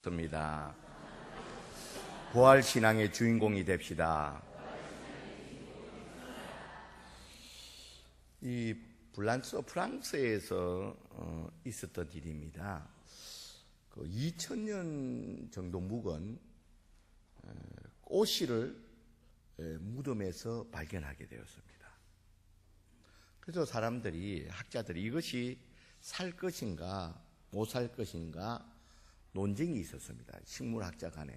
입니다. 부활신앙의 주인공이 됩시다. 이 프랑스에서 있었던 일입니다. 2000년 정도 묵은 꽃씨를 무덤에서 발견하게 되었습니다. 그래서 학자들이 이것이 살 것인가 못 살 것인가 논쟁이 있었습니다. 식물학자 간에.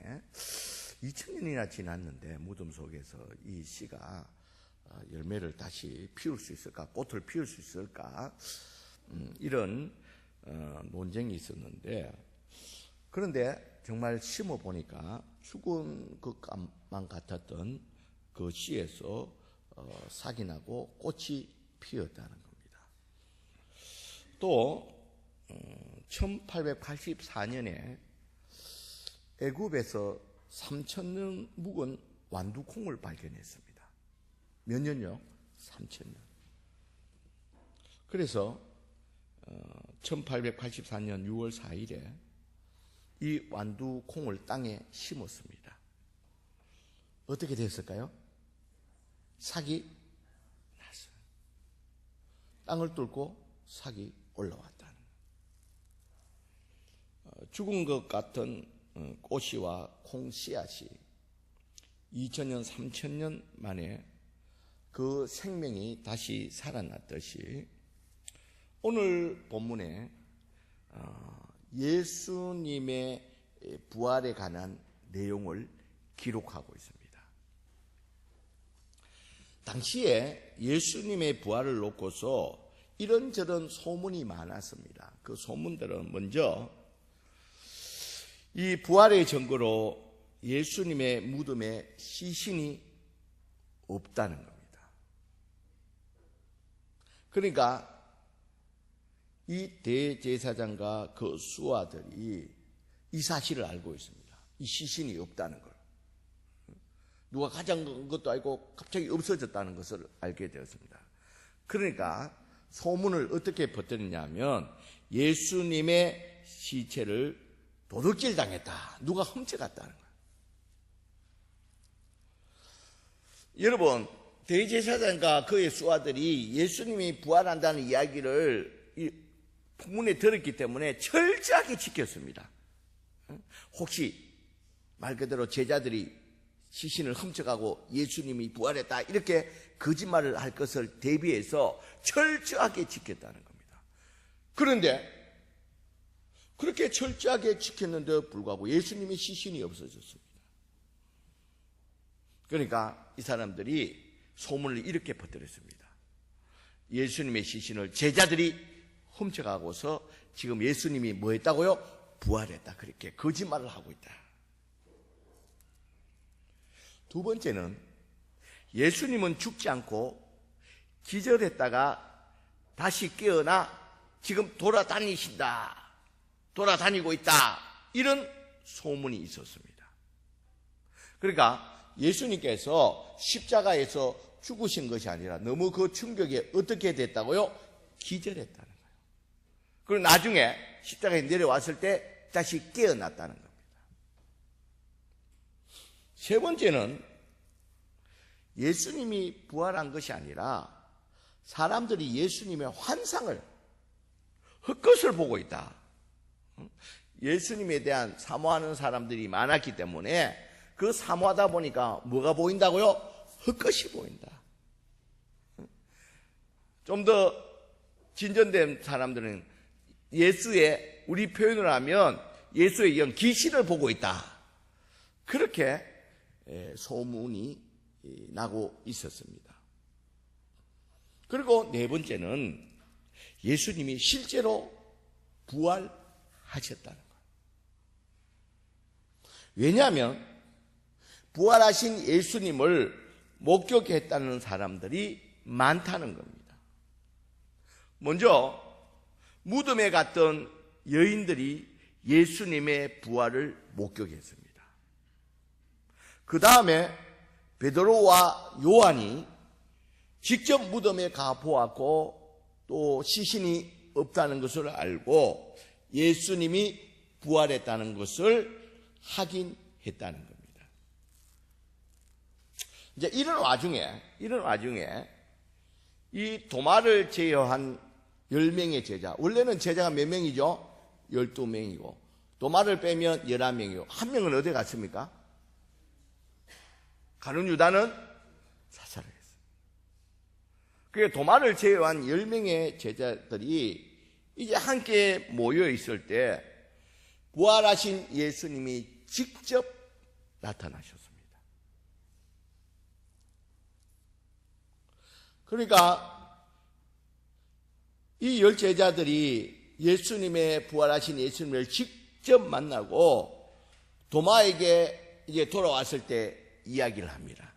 2000년이나 지났는데 무덤 속에서 이 씨가 열매를 다시 피울 수 있을까, 꽃을 피울 수 있을까, 이런 논쟁이 있었는데, 그런데 정말 심어 보니까 죽은 것만 같았던 그 씨에서 싹이 나고 꽃이 피었다는 겁니다. 또 1884년에 애굽에서 3000년 묵은 완두콩을 발견했습니다. 몇 년요? 3000년. 그래서 1884년 6월 4일에 이 완두콩을 땅에 심었습니다. 어떻게 됐을까요? 싹이 났어요. 땅을 뚫고 싹이 올라왔다는. 죽은 것 같은 꽃씨와 콩씨앗이 2000년, 3000년 만에 그 생명이 다시 살아났듯이 오늘 본문에 예수님의 부활에 관한 내용을 기록하고 있습니다. 당시에 예수님의 부활을 놓고서 이런저런 소문이 많았습니다. 그 소문들은 먼저 이 부활의 증거로 예수님의 무덤에 시신이 없다는 겁니다. 그러니까 이 대제사장과 그 수하들이 이 사실을 알고 있습니다. 이 시신이 없다는 걸. 누가 가져간 것도 알고 갑자기 없어졌다는 것을 알게 되었습니다. 그러니까 소문을 어떻게 퍼뜨리냐면 예수님의 시체를 도둑질 당했다. 누가 훔쳐갔다는 거예요. 여러분, 대제사장과 그의 수하들이 예수님이 부활한다는 이야기를 풍문에 들었기 때문에 철저하게 지켰습니다. 혹시 말 그대로 제자들이 시신을 훔쳐가고 예수님이 부활했다 이렇게 거짓말을 할 것을 대비해서 철저하게 지켰다는 겁니다. 그런데 그렇게 철저하게 지켰는데도 불구하고 예수님의 시신이 없어졌습니다. 그러니까 이 사람들이 소문을 이렇게 퍼뜨렸습니다. 예수님의 시신을 제자들이 훔쳐가고서 지금 예수님이 뭐 했다고요? 부활했다. 그렇게 거짓말을 하고 있다. 두 번째는 예수님은 죽지 않고 기절했다가 다시 깨어나 지금 돌아다니고 있다. 이런 소문이 있었습니다. 그러니까 예수님께서 십자가에서 죽으신 것이 아니라 너무 그 충격에 어떻게 됐다고요? 기절했다는 거예요. 그리고 나중에 십자가에 내려왔을 때 다시 깨어났다는 겁니다. 세 번째는 예수님이 부활한 것이 아니라 사람들이 예수님의 환상을 헛것을 보고 있다. 예수님에 대한 사모하는 사람들이 많았기 때문에 그 사모하다 보니까 뭐가 보인다고요? 헛것이 보인다. 좀 더 진전된 사람들은 우리 표현을 하면 예수의 영 귀신을 보고 있다. 그렇게 소문이 나고 있었습니다. 그리고 네 번째는 예수님이 실제로 부활하셨다는 거예요. 왜냐하면 부활하신 예수님을 목격했다는 사람들이 많다는 겁니다. 먼저 무덤에 갔던 여인들이 예수님의 부활을 목격했습니다. 그 다음에 베드로와 요한이 직접 무덤에 가보았고 또 시신이 없다는 것을 알고 예수님이 부활했다는 것을 확인했다는 겁니다. 이제 이런 와중에 이 도마를 제외한 10명의 제자, 원래는 제자가 몇 명이죠? 12명이고 도마를 빼면 11명이고 한 명은 어디 갔습니까? 가룟 유다는 사살을 했어요. 그게 도마를 제외한 10명의 제자들이 이제 함께 모여 있을 때 부활하신 예수님이 직접 나타나셨습니다. 그러니까 이 10제자들이 예수님의 부활하신 예수님을 직접 만나고 도마에게 이제 돌아왔을 때 이야기를 합니다.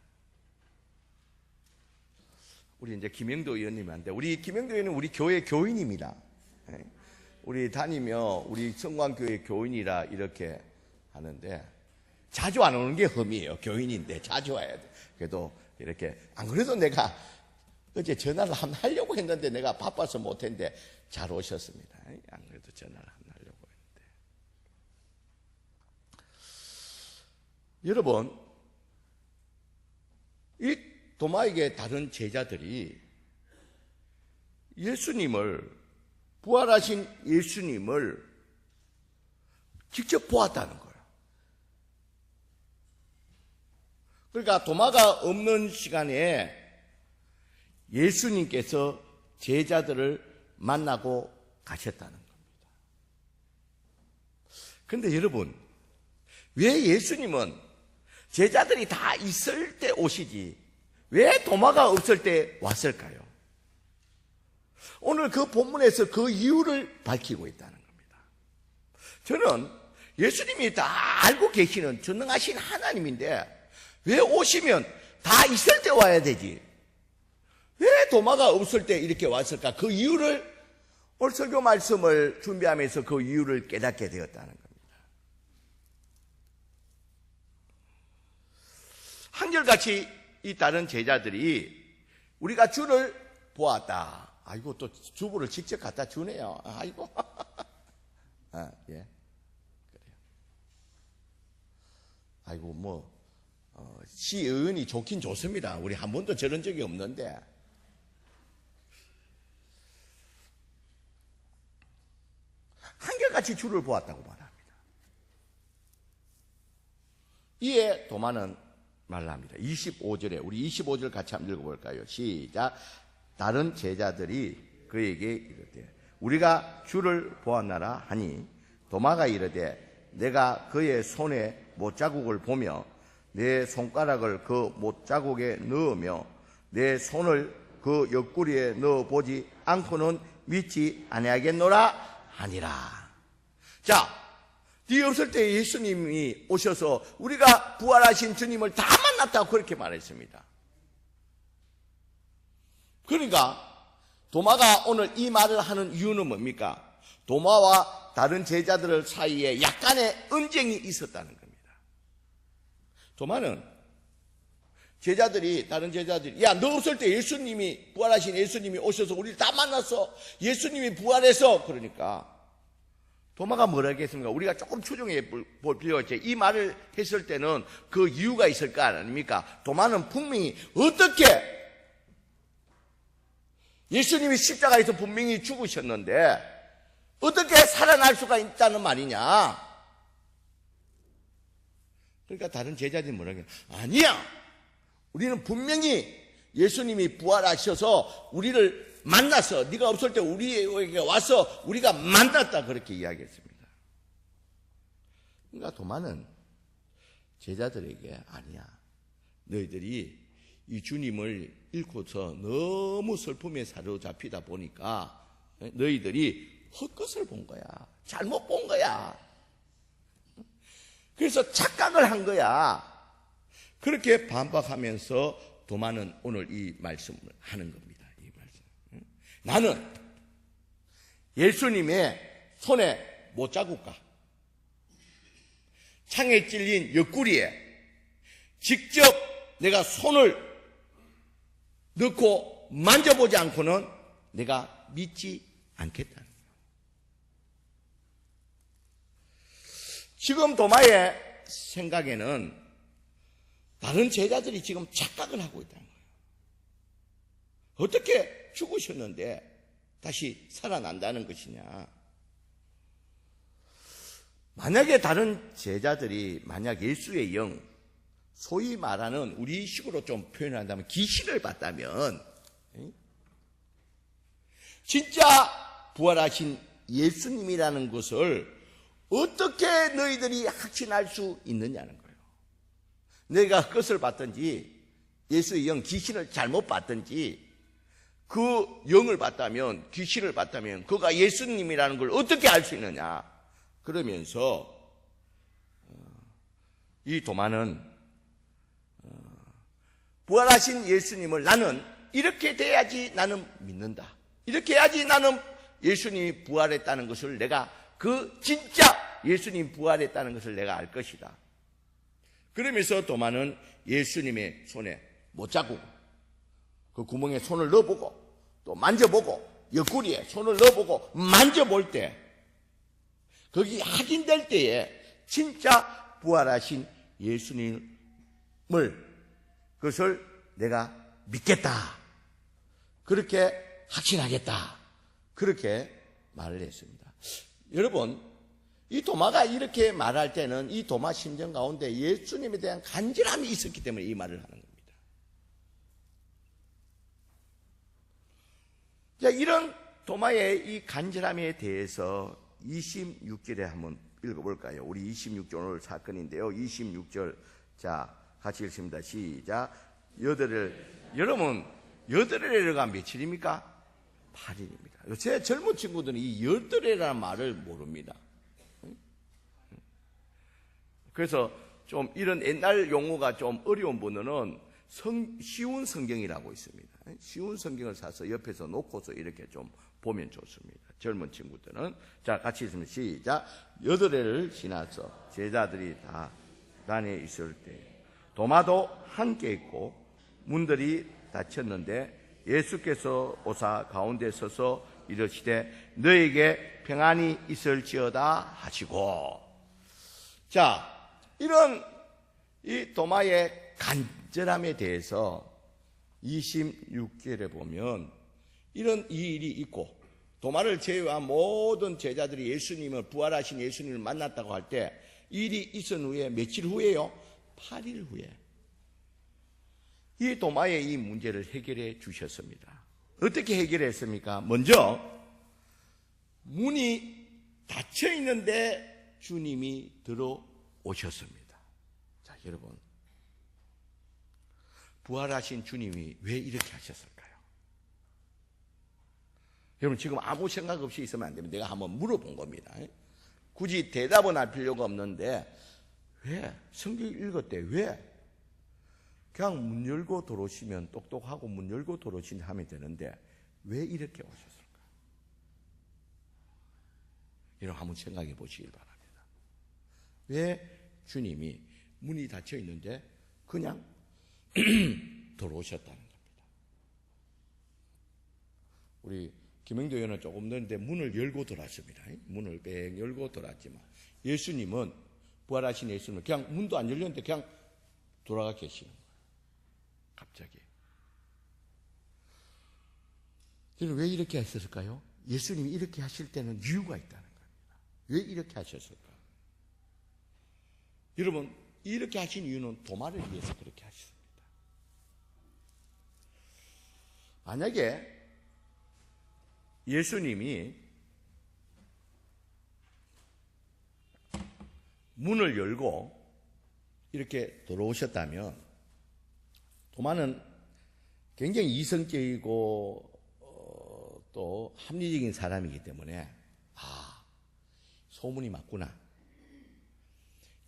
우리 이제 김영도 의원님한테, 우리 김영도 의원은 우리 교회 교인입니다. 우리 다니며 우리 성광교회 교인이라 이렇게 하는데 자주 안 오는 게 흠이에요. 교인인데 자주 와야 돼. 그래도 이렇게 안 그래도 내가 어제 전화를 한번 하려고 했는데 내가 바빠서 못했는데 잘 오셨습니다. 안 그래도 전화를 한번 하려고 했는데 여러분, 이 도마에게 다른 제자들이 예수님을, 부활하신 예수님을 직접 보았다는 거예요. 그러니까 도마가 없는 시간에 예수님께서 제자들을 만나고 가셨다는 겁니다. 그런데 여러분, 왜 예수님은 제자들이 다 있을 때 오시지 왜 도마가 없을 때 왔을까요? 오늘 그 본문에서 그 이유를 밝히고 있다는 겁니다. 저는 예수님이 다 알고 계시는 전능하신 하나님인데 왜 오시면 다 있을 때 와야 되지? 왜 도마가 없을 때 이렇게 왔을까? 그 이유를 오늘 설교 말씀을 준비하면서 그 이유를 깨닫게 되었다는 겁니다. 한결같이 이 다른 제자들이 우리가 주를 보았다. 아이고, 또 주부를 직접 갖다 주네요. 아이고. 아, 예. 그래요. 아이고, 시의원이 좋긴 좋습니다. 우리 한 번도 저런 적이 없는데. 한결같이 주를 보았다고 말합니다. 이에 도마는 말합니다. 25절에, 우리 25절 같이 한번 읽어볼까요? 시작. 다른 제자들이 그에게 이르되 우리가 주를 보았나라 하니 도마가 이르되 내가 그의 손에 못자국을 보며 내 손가락을 그 못자국에 넣으며 내 손을 그 옆구리에 넣어보지 않고는 믿지 아니하겠노라 하니라. 자, 뒤에 없을 때 예수님이 오셔서 우리가 부활하신 주님을 다 만났다고 그렇게 말했습니다. 그러니까 도마가 오늘 이 말을 하는 이유는 뭡니까? 도마와 다른 제자들 사이에 약간의 언쟁이 있었다는 겁니다. 도마는 다른 제자들이 야, 너 없을 때 예수님이, 부활하신 예수님이 오셔서 우리를 다 만났어. 예수님이 부활해서. 그러니까 도마가 뭐라 했겠습니까? 우리가 조금 추정해 볼 필요가 있죠. 이 말을 했을 때는 그 이유가 있을 거 아닙니까? 도마는 분명히 어떻게 예수님이 십자가에서 분명히 죽으셨는데 어떻게 살아날 수가 있다는 말이냐? 그러니까 다른 제자들이 뭐라고 해요? 아니야! 우리는 분명히 예수님이 부활하셔서 우리를 만나서 네가 없을 때 우리에게 와서 우리가 만났다 그렇게 이야기했습니다. 그러니까 도마는 제자들에게 아니야. 너희들이 이 주님을 잃고서 너무 슬픔에 사로잡히다 보니까 너희들이 헛것을 본 거야. 잘못 본 거야. 그래서 착각을 한 거야. 그렇게 반박하면서 도마는 오늘 이 말씀을 하는 겁니다. 이 말씀. 나는 예수님의 손에 못자국과 창에 찔린 옆구리에 직접 내가 손을 넣고 만져보지 않고는 내가 믿지 않겠다는 거예요. 지금 도마의 생각에는 다른 제자들이 지금 착각을 하고 있다는 거예요. 어떻게 죽으셨는데 다시 살아난다는 것이냐. 만약에 다른 제자들이 만약 예수의 영, 소위 말하는 우리 식으로 좀 표현한다면 귀신을 봤다면, 진짜 부활하신 예수님이라는 것을 어떻게 너희들이 확신할 수 있느냐는 거예요. 내가 그것을 봤든지 예수의 영, 귀신을 잘못 봤든지 그 영을 봤다면, 귀신을 봤다면 그가 예수님이라는 걸 어떻게 알 수 있느냐. 그러면서 이 도마는 부활하신 예수님을 나는 이렇게 돼야지 나는 믿는다. 이렇게 해야지 나는 예수님이 부활했다는 것을 내가 그 진짜 예수님 부활했다는 것을 내가 알 것이다. 그러면서 도마는 예수님의 손에 못 잡고 그 구멍에 손을 넣어보고 또 만져보고 옆구리에 손을 넣어보고 만져볼 때 거기 확인될 때에 진짜 부활하신 예수님을 그것을 내가 믿겠다. 그렇게 확신하겠다. 그렇게 말을 했습니다. 여러분, 이 도마가 이렇게 말할 때는 이 도마 심정 가운데 예수님에 대한 간절함이 있었기 때문에 이 말을 하는 겁니다. 자, 이런 도마의 이 간절함에 대해서 26절에 한번 읽어볼까요? 우리 26절 오늘 사건인데요. 26절, 자, 같이 읽습니다. 시작. 여러분, 여덟해가 며칠입니까? 8일입니다. 요새 젊은 친구들은 이 여덟해라는 말을 모릅니다. 그래서 좀 이런 옛날 용어가 좀 어려운 분들은 쉬운 성경이라고 있습니다. 쉬운 성경을 사서 옆에서 놓고서 이렇게 좀 보면 좋습니다. 젊은 친구들은. 자, 같이 있으면 시작. 8해를 지나서 제자들이 다 단에 있을 때 도마도 함께 있고 문들이 닫혔는데 예수께서 오사 가운데 서서 이르시되 너에게 평안이 있을지어다 하시고. 자, 이런 이 도마의 간절함에 대해서 26절에 보면 이런 이 일이 있고 도마를 제외한 모든 제자들이 예수님을 부활하신 예수님을 만났다고 할 때 일이 있은 후에 며칠 후에요? 8일 후에 이 도마의 이 문제를 해결해 주셨습니다. 어떻게 해결했습니까? 먼저 문이 닫혀 있는데 주님이 들어오셨습니다. 자, 여러분, 부활하신 주님이 왜 이렇게 하셨을까요? 여러분, 지금 아무 생각 없이 있으면 안 됩니다. 내가 한번 물어본 겁니다. 굳이 대답은 할 필요가 없는데 왜? 성경 읽을 때 왜? 그냥 문 열고 들어오시면 똑똑하고 문 열고 들어오시면 하면 되는데 왜 이렇게 오셨을까? 여러분 한번 생각해 보시길 바랍니다. 왜 주님이 문이 닫혀 있는데 그냥 들어오셨다는 겁니다. 우리 김영도 의원은 조금 전에 문을 열고 들어왔습니다. 문을 뺑 열고 들어왔지만 예수님은 부활하신 예수님은 그냥 문도 안 열렸는데 그냥 돌아가 계시는 거예요. 갑자기. 왜 이렇게 하셨을까요? 예수님이 이렇게 하실 때는 이유가 있다는 겁니다. 왜 이렇게 하셨을까? 여러분, 이렇게 하신 이유는 도마를 위해서 그렇게 하셨습니다. 만약에 예수님이 문을 열고 이렇게 들어오셨다면 도마는 굉장히 이성적이고 또 합리적인 사람이기 때문에 소문이 맞구나.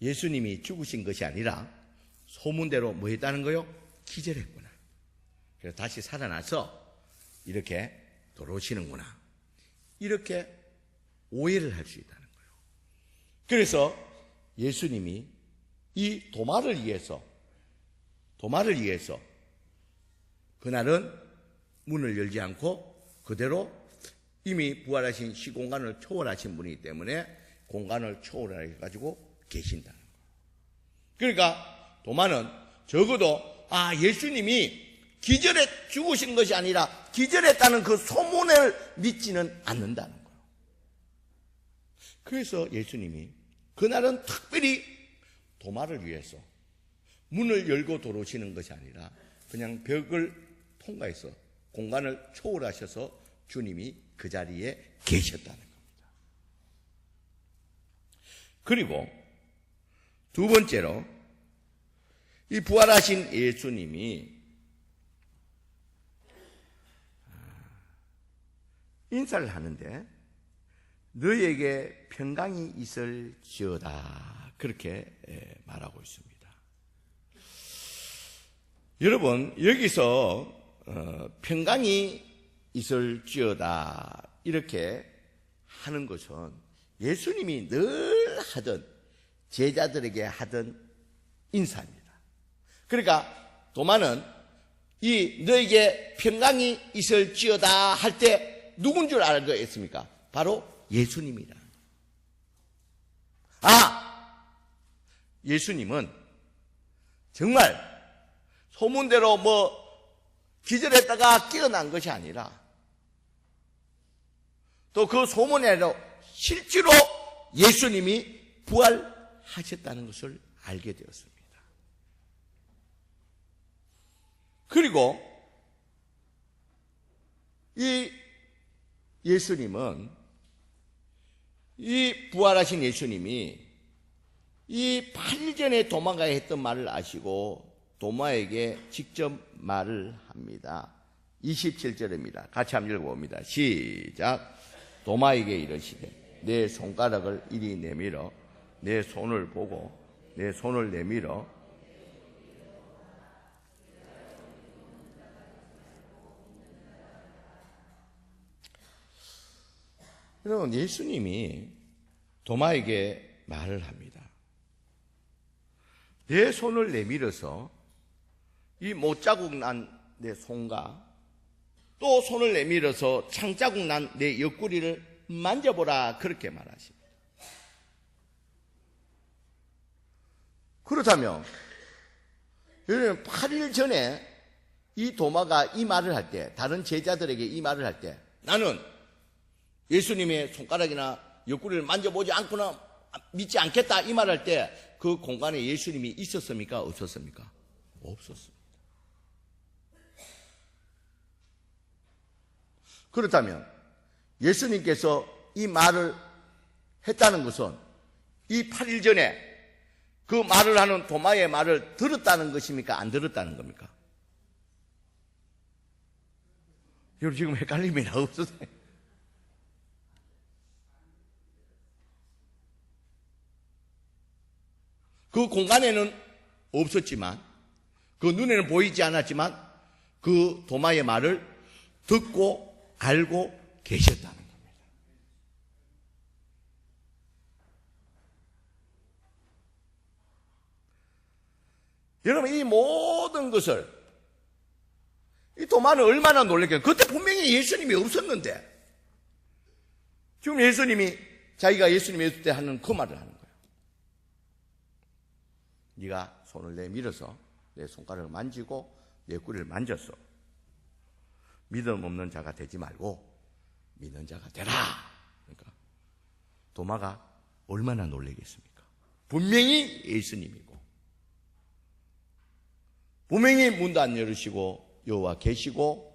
예수님이 죽으신 것이 아니라 소문대로 뭐 했다는 거요? 기절했구나. 그래서 다시 살아나서 이렇게 들어오시는구나. 이렇게 오해를 할 수 있다는 거예요. 그래서 예수님이 이 도마를 위해서 그날은 문을 열지 않고 그대로 이미 부활하신 시공간을 초월하신 분이기 때문에 공간을 초월해가지고 계신다는 거예요. 그러니까 도마는 적어도 예수님이 기절해 죽으신 것이 아니라 기절했다는 그 소문을 믿지는 않는다는 거예요. 그래서 예수님이 그날은 특별히 도마를 위해서 문을 열고 들어오시는 것이 아니라 그냥 벽을 통과해서 공간을 초월하셔서 주님이 그 자리에 계셨다는 겁니다. 그리고 두 번째로 이 부활하신 예수님이 인사를 하는데 너희에게 평강이 있을지어다 그렇게 말하고 있습니다. 여러분 여기서 평강이 있을지어다 이렇게 하는 것은 예수님이 늘 하던 제자들에게 하던 인사입니다. 그러니까 도마는 이 너에게 평강이 있을지어다 할 때 누군 줄 알고 있습니까? 바로 예수님이라. 예수님은 정말 소문대로 기절했다가 깨어난 것이 아니라 또 그 소문대로 실제로 예수님이 부활하셨다는 것을 알게 되었습니다. 그리고 이 예수님은 이 부활하신 예수님이 이 8일 전에 도마가 했던 말을 아시고 도마에게 직접 말을 합니다. 27절입니다. 같이 한번 읽어봅니다. 시작. 도마에게 이르시되 내 손가락을 이리 내밀어 내 손을 보고 내 손을 내밀어 여러분 예수님이 도마에게 말을 합니다. 내 손을 내밀어서 이 못자국 난 내 손과 또 손을 내밀어서 창자국 난 내 옆구리를 만져보라 그렇게 말하십니다. 그렇다면 여러분 8일 전에 이 도마가 이 말을 할 때 다른 제자들에게 이 말을 할 때 나는 예수님의 손가락이나 옆구리를 만져보지 않고는 믿지 않겠다 이 말할 때 그 공간에 예수님이 있었습니까? 없었습니까? 없었습니다. 그렇다면 예수님께서 이 말을 했다는 것은 이 8일 전에 그 말을 하는 도마의 말을 들었다는 것입니까? 안 들었다는 겁니까? 여러분 지금 헷갈림이 없으세요? 그 공간에는 없었지만 그 눈에는 보이지 않았지만 그 도마의 말을 듣고 알고 계셨다는 겁니다. 여러분 이 모든 것을 이 도마는 얼마나 놀랐겠어요. 그때 분명히 예수님이 없었는데 지금 예수님이 자기가 예수님이 있을 때 하는 그 말을 하는 거예요. 네가 손을 내밀어서 내 손가락을 만지고 내 꼬리를 만졌어. 믿음 없는 자가 되지 말고 믿는 자가 되라. 그러니까 도마가 얼마나 놀라겠습니까? 분명히 예수님이고 분명히 문도 안 열으시고 여호와 계시고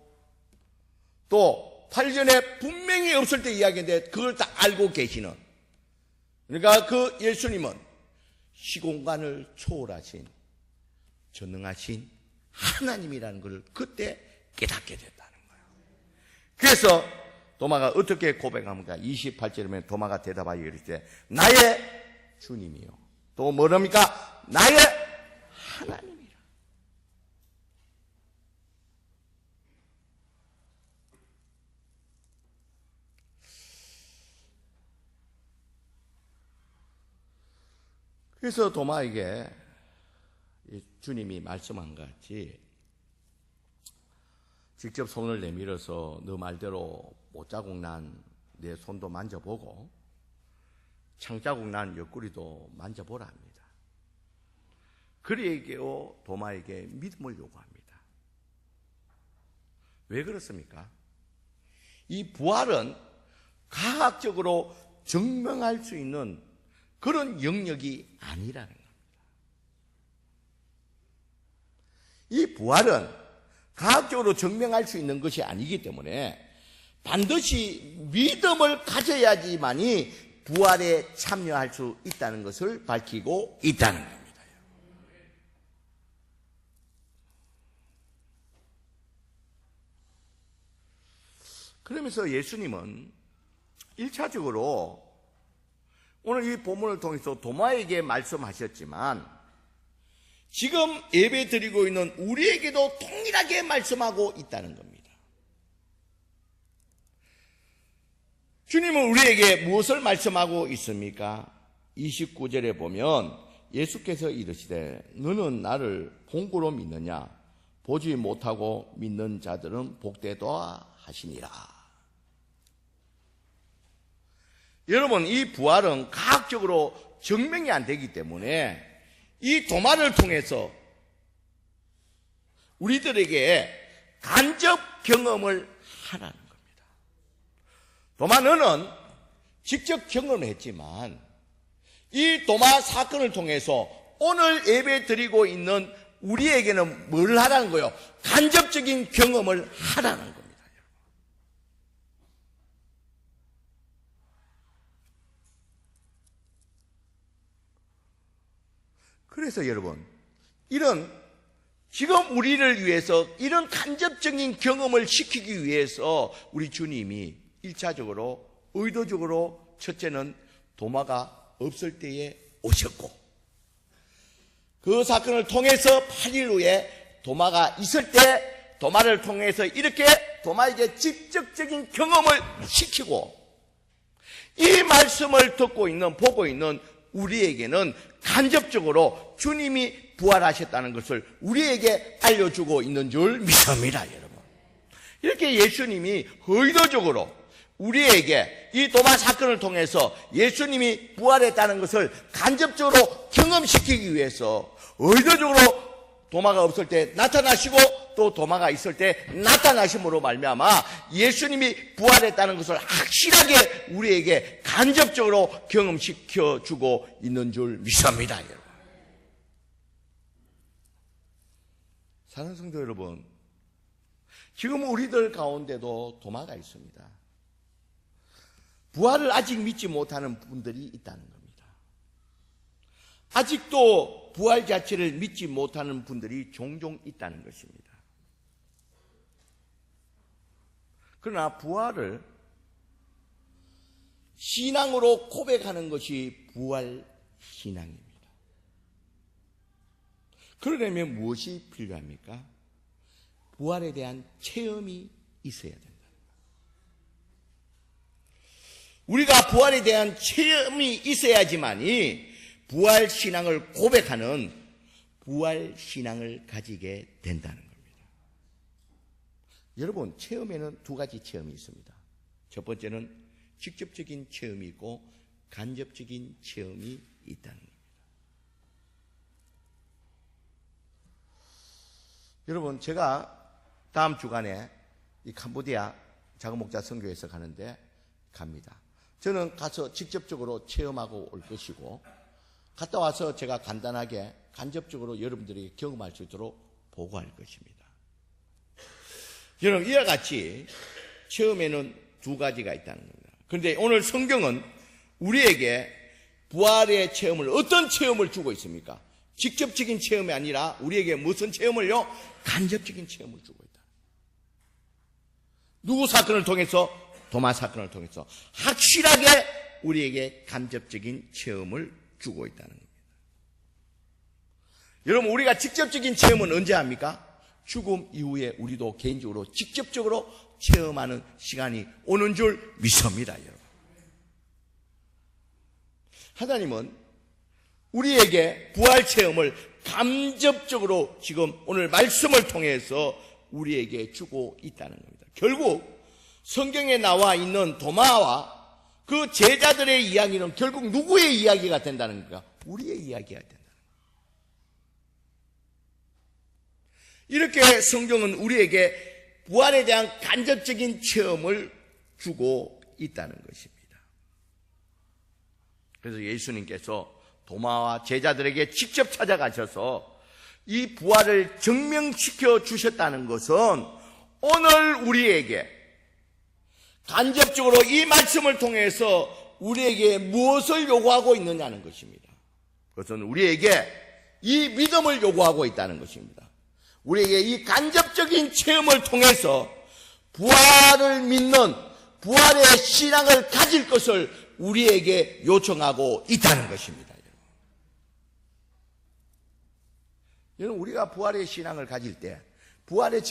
또 8전에 분명히 없을 때 이야기인데 그걸 다 알고 계시는 그러니까 그 예수님은 시공간을 초월하신 전능하신 하나님이라는 것을 그때 깨닫게 됐다는 거예요. 그래서 도마가 어떻게 고백합니까? 28절에 도마가 대답하여 이르시되 나의 주님이요 또 뭐랍니까? 나의 하나님이라. 그래서 도마에게 주님이 말씀한 것 같이 직접 손을 내밀어서 너 말대로 못자국 난 내 손도 만져보고 창자국 난 옆구리도 만져보라 합니다. 그리에게요 도마에게 믿음을 요구합니다. 왜 그렇습니까? 이 부활은 과학적으로 증명할 수 있는 그런 영역이 아니라는 겁니다. 이 부활은 과학적으로 증명할 수 있는 것이 아니기 때문에 반드시 믿음을 가져야지만이 부활에 참여할 수 있다는 것을 밝히고 있다는 겁니다. 그러면서 예수님은 1차적으로 오늘 이 본문을 통해서 도마에게 말씀하셨지만 지금 예배 드리고 있는 우리에게도 동일하게 말씀하고 있다는 겁니다. 주님은 우리에게 무엇을 말씀하고 있습니까? 29절에 보면 예수께서 이르시되 너는 나를 본고로 믿느냐? 보지 못하고 믿는 자들은 복되도다 하시니라. 여러분, 이 부활은 과학적으로 증명이 안 되기 때문에 이 도마를 통해서 우리들에게 간접 경험을 하라는 겁니다. 도마 너는 직접 경험을 했지만 이 도마 사건을 통해서 오늘 예배 드리고 있는 우리에게는 뭘 하라는 거예요? 간접적인 경험을 하라는 겁니다. 그래서 여러분, 지금 우리를 위해서 이런 간접적인 경험을 시키기 위해서 우리 주님이 1차적으로 의도적으로 첫째는 도마가 없을 때에 오셨고 그 사건을 통해서 8일 후에 도마가 있을 때 도마를 통해서 이렇게 도마에게 직접적인 경험을 시키고 이 말씀을 듣고 있는 보고 있는 우리에게는 간접적으로 주님이 부활하셨다는 것을 우리에게 알려주고 있는 줄 믿습니다, 여러분. 이렇게 예수님이 의도적으로 우리에게 이 도마 사건을 통해서 예수님이 부활했다는 것을 간접적으로 경험시키기 위해서 의도적으로 도마가 없을 때 나타나시고 또 도마가 있을 때 나타나심으로 말미암아 예수님이 부활했다는 것을 확실하게 우리에게 간접적으로 경험시켜주고 있는 줄 믿습니다, 여러분. 사랑하는 성도 여러분, 지금 우리들 가운데도 도마가 있습니다. 부활을 아직 믿지 못하는 분들이 있다는 겁니다. 아직도 부활 자체를 믿지 못하는 분들이 종종 있다는 것입니다. 그러나 부활을 신앙으로 고백하는 것이 부활 신앙입니다. 그러려면 무엇이 필요합니까? 부활에 대한 체험이 있어야 된다. 우리가 부활에 대한 체험이 있어야지만이 부활 신앙을 고백하는 부활 신앙을 가지게 된다는 겁니다. 여러분, 체험에는 두 가지 체험이 있습니다. 첫 번째는 직접적인 체험이 있고 간접적인 체험이 있다는 겁니다. 여러분, 제가 다음 주간에 이 캄보디아 자그목자 선교에서 가는데 갑니다. 저는 가서 직접적으로 체험하고 올 것이고 갔다 와서 제가 간단하게 간접적으로 여러분들이 경험할 수 있도록 보고할 것입니다. 여러분, 이와 같이 체험에는 두 가지가 있다는 겁니다. 그런데 오늘 성경은 우리에게 부활의 체험을 어떤 체험을 주고 있습니까? 직접적인 체험이 아니라 우리에게 무슨 체험을요? 간접적인 체험을 주고 있다. 누구 사건을 통해서? 도마 사건을 통해서 확실하게 우리에게 간접적인 체험을 주고 있다는 겁니다. 여러분, 우리가 직접적인 체험은 언제 합니까? 죽음 이후에 우리도 개인적으로 직접적으로 체험하는 시간이 오는 줄 믿습니다, 여러분. 하나님은 우리에게 부활 체험을 간접적으로 지금 오늘 말씀을 통해서 우리에게 주고 있다는 겁니다. 결국 성경에 나와 있는 도마와 그 제자들의 이야기는 결국 누구의 이야기가 된다는 거야? 우리의 이야기가 된다. 이렇게 성경은 우리에게 부활에 대한 간접적인 체험을 주고 있다는 것입니다. 그래서 예수님께서 도마와 제자들에게 직접 찾아가셔서 이 부활을 증명시켜 주셨다는 것은 오늘 우리에게 간접적으로 이 말씀을 통해서 우리에게 무엇을 요구하고 있느냐는 것입니다. 그것은 우리에게 이 믿음을 요구하고 있다는 것입니다. 우리에게 이 간접적인 체험을 통해서 부활을 믿는 부활의 신앙을 가질 것을 우리에게 요청하고 있다는 것입니다. 여러분, 우리가 부활의 신앙을 가질 때 부활의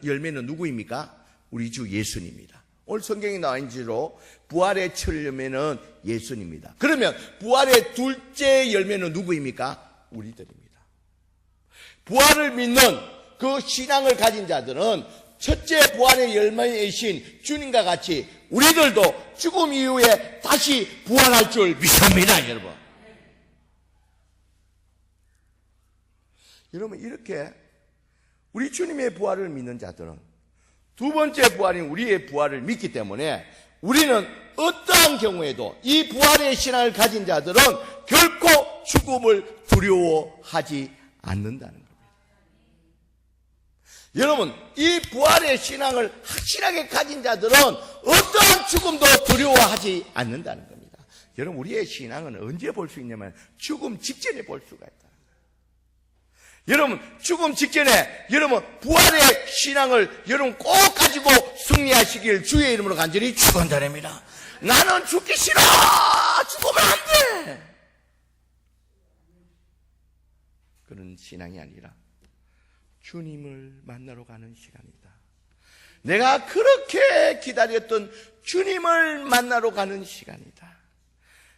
열매는 누구입니까? 우리 주 예수님입니다. 오늘 성경에 나와 있는 대로 부활의 열매는 예수님입니다. 그러면 부활의 둘째 열매는 누구입니까? 우리들입니다. 부활을 믿는 그 신앙을 가진 자들은 첫째 부활의 열매이신 주님과 같이 우리들도 죽음 이후에 다시 부활할 줄 믿습니다, 여러분. 여러분, 이렇게 우리 주님의 부활을 믿는 자들은 두 번째 부활인 우리의 부활을 믿기 때문에 우리는 어떠한 경우에도 이 부활의 신앙을 가진 자들은 결코 죽음을 두려워하지 않는다는 겁니다. 여러분, 이 부활의 신앙을 확실하게 가진 자들은 어떠한 죽음도 두려워하지 않는다는 겁니다. 여러분, 우리의 신앙은 언제 볼 수 있냐면 죽음 직전에 볼 수가 있다. 여러분, 죽음 직전에 여러분 부활의 신앙을 여러분 꼭 가지고 승리하시길 주의 이름으로 간절히 축원드립니다. 나는 죽기 싫어! 죽으면 안 돼! 그런 신앙이 아니라 주님을 만나러 가는 시간이다. 내가 그렇게 기다렸던 주님을 만나러 가는 시간이다.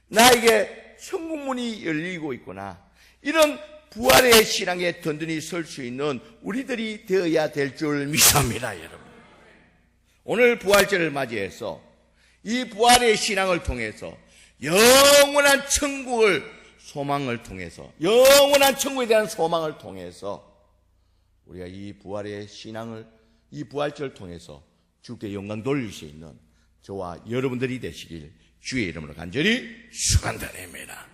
나에게 천국문이 열리고 있구나. 이런 부활의 신앙에 든든히 설 수 있는 우리들이 되어야 될 줄 믿습니다, 여러분. 오늘 부활절을 맞이해서 이 부활의 신앙을 통해서 영원한 천국을 소망을 통해서 영원한 천국에 대한 소망을 통해서 우리가 이 부활의 신앙을 이 부활절을 통해서 주께 영광 돌릴 수 있는 저와 여러분들이 되시길 주의 이름으로 간절히 축원드립니다.